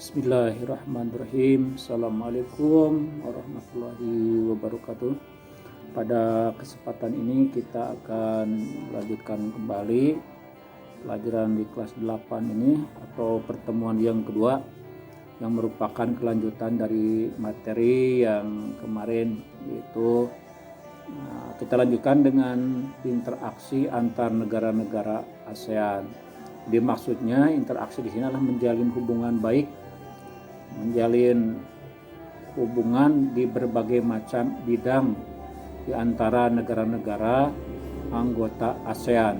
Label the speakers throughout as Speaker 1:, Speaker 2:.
Speaker 1: Bismillahirrahmanirrahim. Assalamualaikum warahmatullahi wabarakatuh. Pada kesempatan ini kita akan melanjutkan kembali pelajaran di kelas 8 ini atau pertemuan yang kedua yang merupakan kelanjutan dari materi yang kemarin, yaitu kita lanjutkan dengan interaksi antar negara-negara ASEAN. Jadi maksudnya interaksi di sini adalah menjalin hubungan baik, menjalin hubungan di berbagai macam bidang di antara negara-negara anggota ASEAN.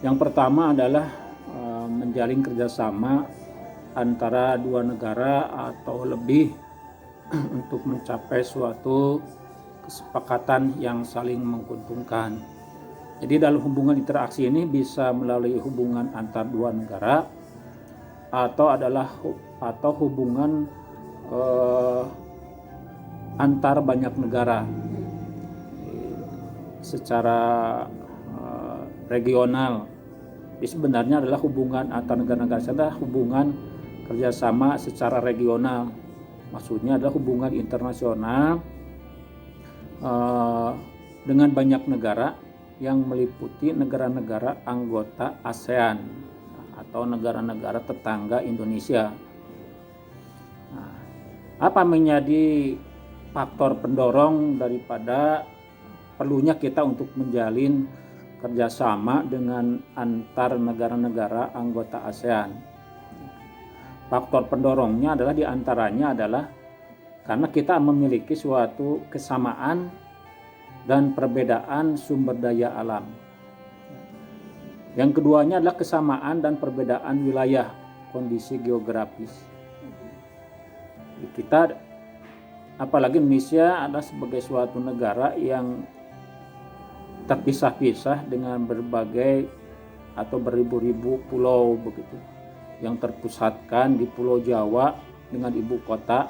Speaker 1: Yang pertama adalah menjalin kerjasama antara dua negara atau lebih untuk mencapai suatu kesepakatan yang saling menguntungkan. Jadi dalam hubungan interaksi ini bisa melalui hubungan antar dua negara atau hubungan antar banyak negara secara regional. Jadi sebenarnya adalah hubungan antar negara-negara adalah hubungan kerjasama secara regional. Maksudnya adalah hubungan internasional dengan banyak negara yang meliputi negara-negara anggota ASEAN atau negara-negara tetangga Indonesia. Nah, apa menjadi faktor pendorong daripada perlunya kita untuk menjalin kerjasama dengan antar negara-negara anggota ASEAN? Faktor pendorongnya adalah diantaranya adalah karena kita memiliki suatu kesamaan dan perbedaan sumber daya alam. Yang keduanya adalah kesamaan dan perbedaan wilayah, kondisi geografis. Kita, apalagi Indonesia adalah sebagai suatu negara yang terpisah-pisah dengan berbagai atau beribu-ribu pulau begitu, yang terpusatkan di Pulau Jawa dengan ibu kota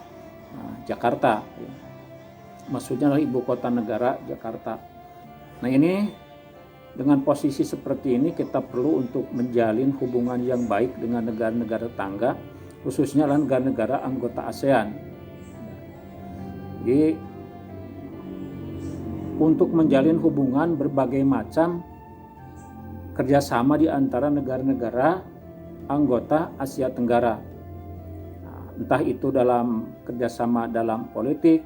Speaker 1: Jakarta. Maksudnya adalah ibu kota negara Jakarta. Nah, ini dengan posisi seperti ini kita perlu untuk menjalin hubungan yang baik dengan negara-negara tetangga, khususnya adalah negara-negara anggota ASEAN. Jadi untuk menjalin hubungan berbagai macam kerjasama di antara negara-negara anggota Asia Tenggara, entah itu dalam kerjasama dalam politik,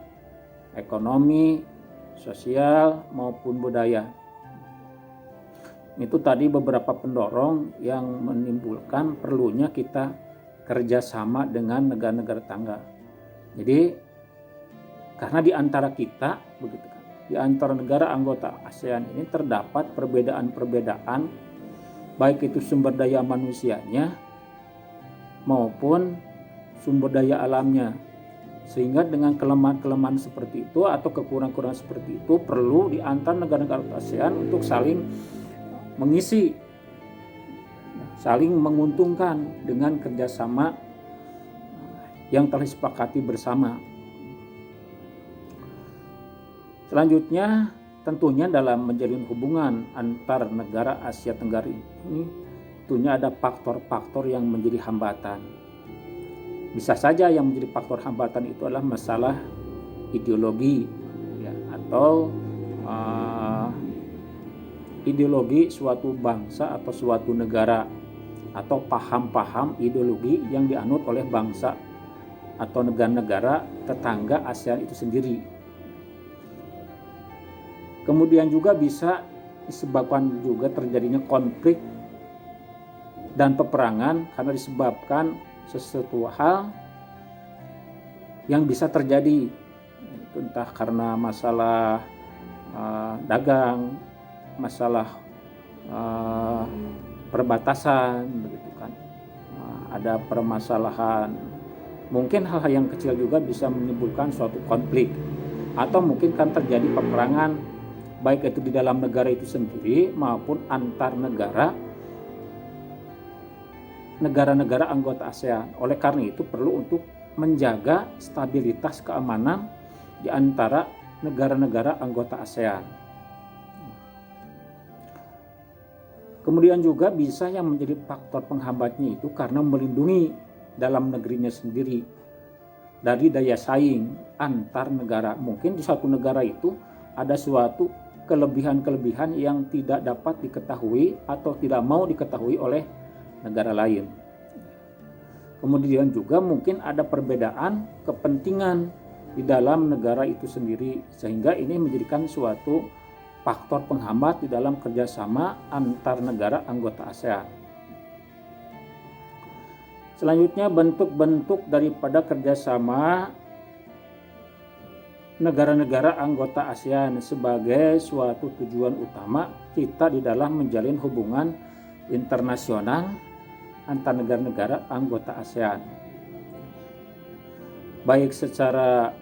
Speaker 1: ekonomi, sosial, maupun budaya. Itu tadi beberapa pendorong yang menimbulkan perlunya kita kerjasama dengan negara-negara tetangga. Jadi karena di antara kita, begitu kan, di antara negara anggota ASEAN ini terdapat perbedaan-perbedaan, baik itu sumber daya manusianya maupun sumber daya alamnya. Sehingga dengan kelemahan-kelemahan seperti itu atau kekurangan-kekurangan seperti itu perlu di antara negara-negara ASEAN untuk saling mengisi, saling menguntungkan dengan kerjasama yang telah disepakati bersama. Selanjutnya, tentunya dalam menjalin hubungan antar negara Asia Tenggara ini tentunya ada faktor-faktor yang menjadi hambatan. Bisa saja yang menjadi faktor hambatan itu adalah masalah ideologi, ya, atau ideologi suatu bangsa atau suatu negara, atau paham-paham ideologi yang dianut oleh bangsa atau negara-negara tetangga ASEAN itu sendiri. Kemudian juga bisa disebabkan juga terjadinya konflik dan peperangan karena disebabkan sesuatu hal yang bisa terjadi, entah karena masalah dagang, masalah perbatasan, begitu kan. Ada permasalahan, mungkin hal-hal yang kecil juga bisa menimbulkan suatu konflik, atau mungkin kan terjadi peperangan baik itu di dalam negara itu sendiri maupun antar negara-negara anggota ASEAN. Oleh karena itu perlu untuk menjaga stabilitas keamanan di antara negara-negara anggota ASEAN. Kemudian juga bisa yang menjadi faktor penghambatnya itu karena melindungi dalam negerinya sendiri, dari daya saing antar negara. Mungkin di suatu negara itu ada suatu kelebihan-kelebihan yang tidak dapat diketahui atau tidak mau diketahui oleh negara lain. Kemudian juga mungkin ada perbedaan kepentingan di dalam negara itu sendiri, sehingga ini menjadikan suatu faktor penghambat di dalam kerjasama antar negara anggota ASEAN. Selanjutnya, bentuk-bentuk daripada kerjasama negara-negara anggota ASEAN sebagai suatu tujuan utama kita di dalam menjalin hubungan internasional antar negara-negara anggota ASEAN, baik secara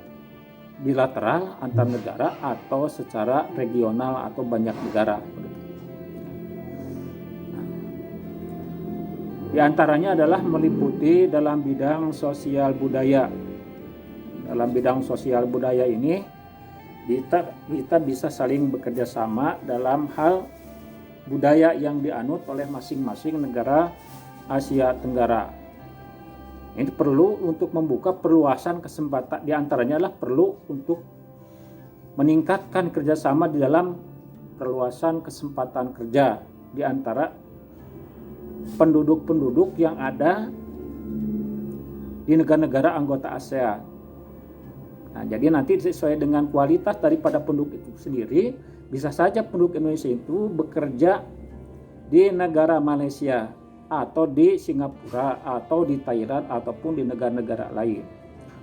Speaker 1: bilateral antar negara atau secara regional atau banyak negara. Di antaranya adalah meliputi dalam bidang sosial budaya. Dalam bidang sosial budaya ini kita bisa saling bekerja sama dalam hal budaya yang dianut oleh masing-masing negara Asia Tenggara. Ini perlu untuk membuka perluasan kesempatan, di antaranya adalah perlu untuk meningkatkan kerjasama di dalam perluasan kesempatan kerja di antara penduduk-penduduk yang ada di negara-negara anggota ASEAN. Nah, jadi nanti sesuai dengan kualitas daripada penduduk itu sendiri, bisa saja penduduk Indonesia itu bekerja di negara Malaysia atau di Singapura atau di Thailand ataupun di negara-negara lain.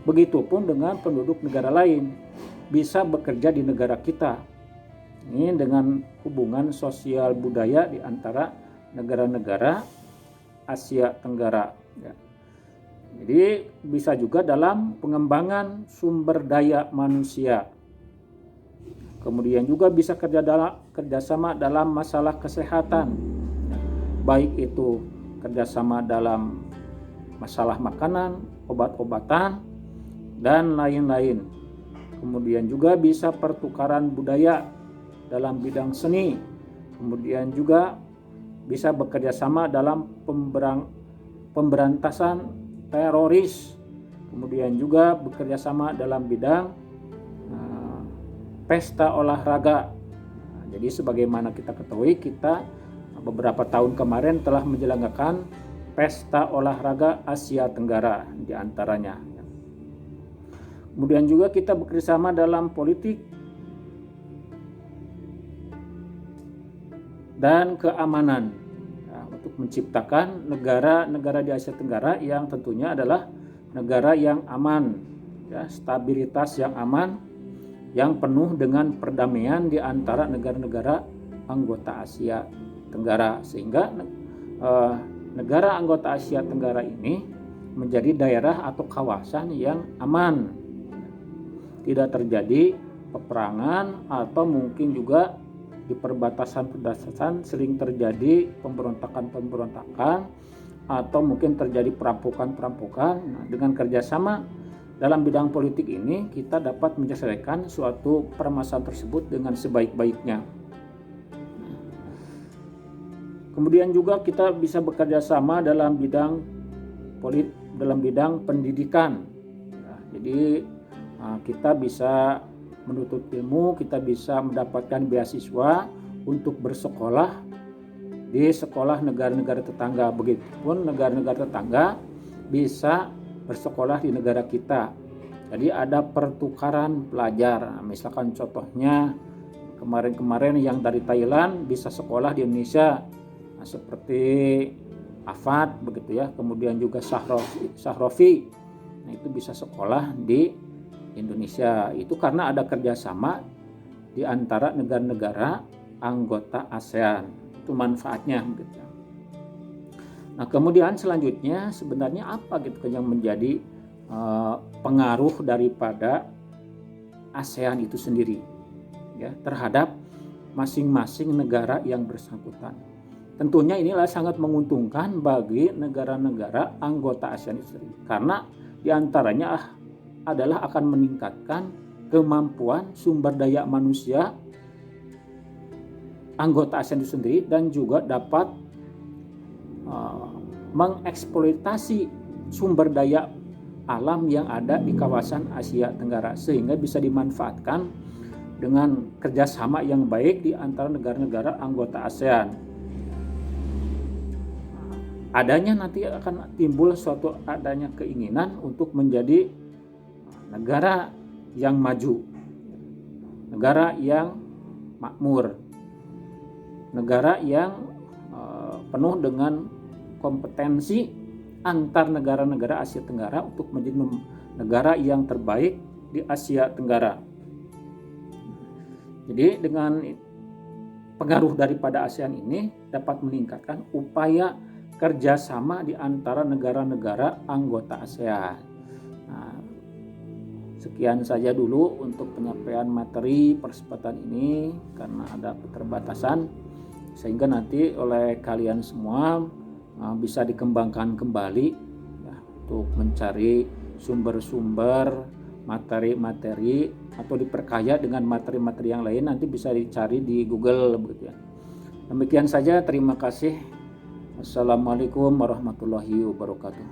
Speaker 1: Begitupun dengan penduduk negara lain bisa bekerja di negara kita. Ini dengan hubungan sosial budaya di antara negara-negara Asia Tenggara. Ya. Jadi bisa juga dalam pengembangan sumber daya manusia. Kemudian juga bisa kerjasama dalam masalah kesehatan, baik itu kerjasama dalam masalah makanan, obat-obatan, dan lain-lain. Kemudian juga bisa pertukaran budaya dalam bidang seni. Kemudian juga bisa bekerja sama dalam pemberantasan teroris. Kemudian juga bekerja sama dalam bidang pesta olahraga. Jadi sebagaimana kita ketahui, kita beberapa tahun kemarin telah menyelenggarakan pesta olahraga Asia Tenggara di antaranya. Kemudian juga kita bekerja sama dalam politik dan keamanan, untuk menciptakan negara-negara di Asia Tenggara yang tentunya adalah negara yang aman, stabilitas yang aman, yang penuh dengan perdamaian di antara negara-negara anggota Asia Tenggara, sehingga negara anggota Asia Tenggara ini menjadi daerah atau kawasan yang aman, tidak terjadi peperangan atau mungkin juga di perbatasan sering terjadi pemberontakan atau mungkin terjadi perampokan. Nah, dengan kerjasama dalam bidang politik ini kita dapat menyelesaikan suatu permasalahan tersebut dengan sebaik-baiknya. Kemudian juga kita bisa bekerja sama dalam bidang pendidikan. Jadi kita bisa menuntut ilmu, kita bisa mendapatkan beasiswa untuk bersekolah di sekolah negara-negara tetangga. Begitupun negara-negara tetangga bisa bersekolah di negara kita. Jadi ada pertukaran pelajar. Misalkan contohnya kemarin-kemarin yang dari Thailand bisa sekolah di Indonesia, seperti Afat begitu ya. Kemudian juga Sahrofi. Nah, itu bisa sekolah di Indonesia. Itu karena ada kerjasama di antara negara-negara anggota ASEAN. Itu manfaatnya gitu. Nah, kemudian selanjutnya sebenarnya apa gitu yang menjadi pengaruh daripada ASEAN itu sendiri ya terhadap masing-masing negara yang bersangkutan. Tentunya inilah sangat menguntungkan bagi negara-negara anggota ASEAN itu sendiri, karena diantaranya adalah akan meningkatkan kemampuan sumber daya manusia anggota ASEAN itu sendiri, dan juga dapat mengeksploitasi sumber daya alam yang ada di kawasan Asia Tenggara, sehingga bisa dimanfaatkan dengan kerjasama yang baik di antara negara-negara anggota ASEAN. Adanya nanti akan timbul suatu adanya keinginan untuk menjadi negara yang maju, negara yang makmur, negara yang penuh dengan kompetensi antar negara-negara Asia Tenggara untuk menjadi negara yang terbaik di Asia Tenggara. Jadi dengan pengaruh daripada ASEAN ini dapat meningkatkan upaya kerjasama di antara negara-negara anggota ASEAN. Nah, sekian saja dulu untuk penyampaian materi persempatan ini karena ada keterbatasan, sehingga nanti oleh kalian semua bisa dikembangkan kembali ya, untuk mencari sumber-sumber materi-materi atau diperkaya dengan materi-materi yang lain, nanti bisa dicari di Google begitu ya. Demikian saja, terima kasih. Assalamualaikum warahmatullahi wabarakatuh.